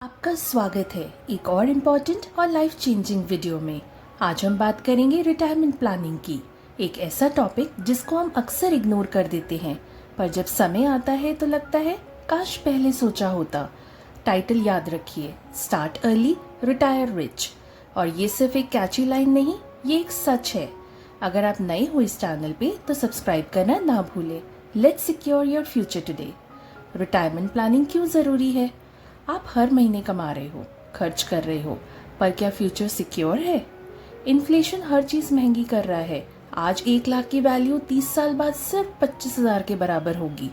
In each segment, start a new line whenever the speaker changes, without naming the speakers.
आपका स्वागत है एक और इम्पॉर्टेंट और लाइफ चेंजिंग वीडियो में। आज हम बात करेंगे रिटायरमेंट प्लानिंग की, एक ऐसा टॉपिक जिसको हम अक्सर इग्नोर कर देते हैं, पर जब समय आता है तो लगता है काश पहले सोचा होता। टाइटल याद रखिए, स्टार्ट अर्ली रिटायर रिच। और ये सिर्फ एक कैची लाइन नहीं, ये एक सच है। अगर आप नए हो इस चैनल पे तो सब्सक्राइब करना ना भूलें। Let's secure your future today. Retirement planning क्यों ज़रूरी है? आप हर महीने कमा रहे हो, खर्च कर रहे हो, पर क्या फ्यूचर सिक्योर है? इन्फ्लेशन हर चीज़ महंगी कर रहा है। आज 1 लाख की वैल्यू 30 साल बाद सिर्फ 25,000 के बराबर होगी।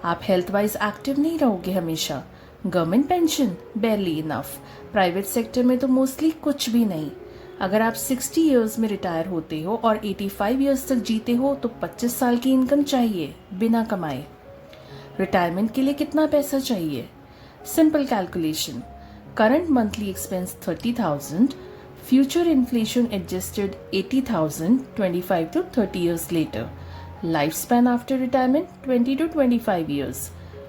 आप हेल्थ वाइज एक्टिव नहीं रहोगे हमेशा। Government pension barely enough, private sector में तो मोस्टली कुछ भी नहीं। अगर आप 60 ईयर्स में रिटायर होते हो और 85 ईयर्स तक जीते हो तो 25 साल की इनकम चाहिए बिना कमाए। रिटायरमेंट के लिए कितना पैसा चाहिए? Simple calculation. Current monthly expense 30,000, future inflation adjusted 80,000, 25 to 30 years later. Lifespan after retirement 20 to 25 years.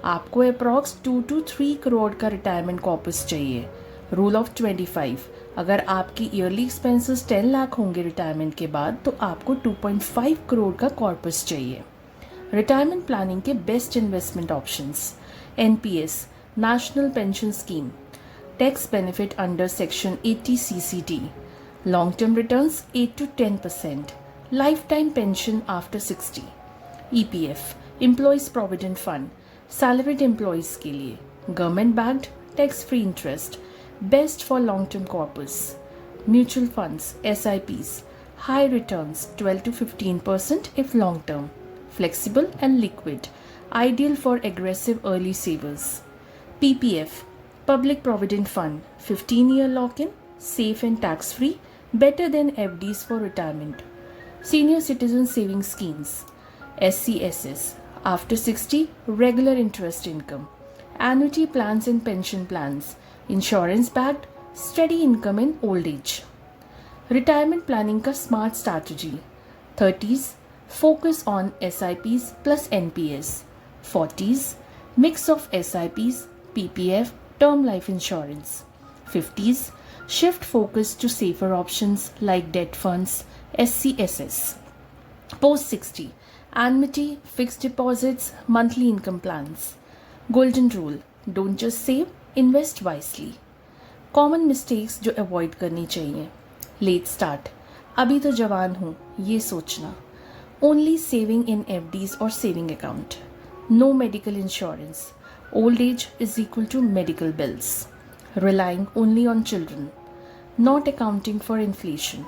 आपको अप्रॉक्स 2 to 3 करोड़ का रिटायरमेंट कॉर्पस चाहिए। रूल ऑफ 25, अगर आपकी ईयरली एक्सपेंसेस 10 लाख होंगे रिटायरमेंट के बाद तो आपको 2.5 करोड़ का कॉर्पस चाहिए। रिटायरमेंट प्लानिंग के best investment options: NPS National Pension Scheme, tax benefit under Section 80 CCT, long-term returns 8 to 10%, lifetime pension after 60, EPF, Employees Provident Fund, salaried employees के लिए, government backed, tax-free interest, best for long-term corpus, mutual funds, SIPs, high returns 12 to 15% if long-term, flexible and liquid, ideal for aggressive early savers. PPF, Public Provident Fund, 15-year lock-in, safe and tax-free, better than FDs for retirement. Senior Citizen Savings Schemes, SCSS, after 60, regular interest income. Annuity plans and pension plans, insurance-backed, steady income in old age. Retirement planning का smart strategy: 30s, focus on SIPs plus NPS. 40s, mix of SIPs, PPF, term life insurance. 50s, shift focus to safer options like debt funds, SCSS. Post 60, annuity, fixed deposits, monthly income plans. Golden rule: don't just save, invest wisely. Common mistakes जो avoid करनी चाहिए: late start, अभी तो जवान हूँ ये सोचना, only saving in FDs or saving account, no medical insurance, old age is equal to medical bills, relying only on children, not accounting for inflation,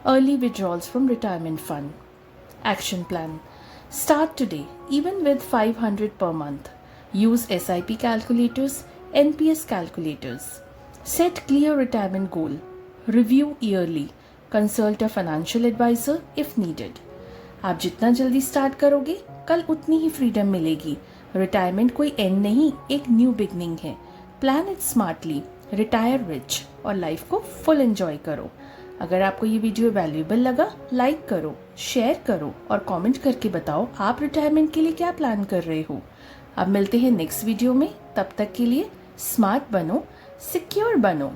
early withdrawals from retirement fund. Action plan: start today, even with 500 per month. Use SIP calculators, NPS calculators. Set clear retirement goal. Review yearly. Consult a financial advisor if needed. आप जितना जल्दी start करोगे कल उतनी ही freedom मिलेगी। Retirement कोई and नहीं, एक न्यू बिगनिंग है। Plan it smartly, retire rich और लाइफ को फुल एंजॉय करो। अगर आपको ये वीडियो वैल्यूएबल लगा, लाइक करो, शेयर करो और कमेंट करके बताओ आप रिटायरमेंट के लिए क्या प्लान कर रहे हो। अब मिलते हैं नेक्स्ट वीडियो में, तब तक के लिए स्मार्ट बनो, सिक्योर बनो।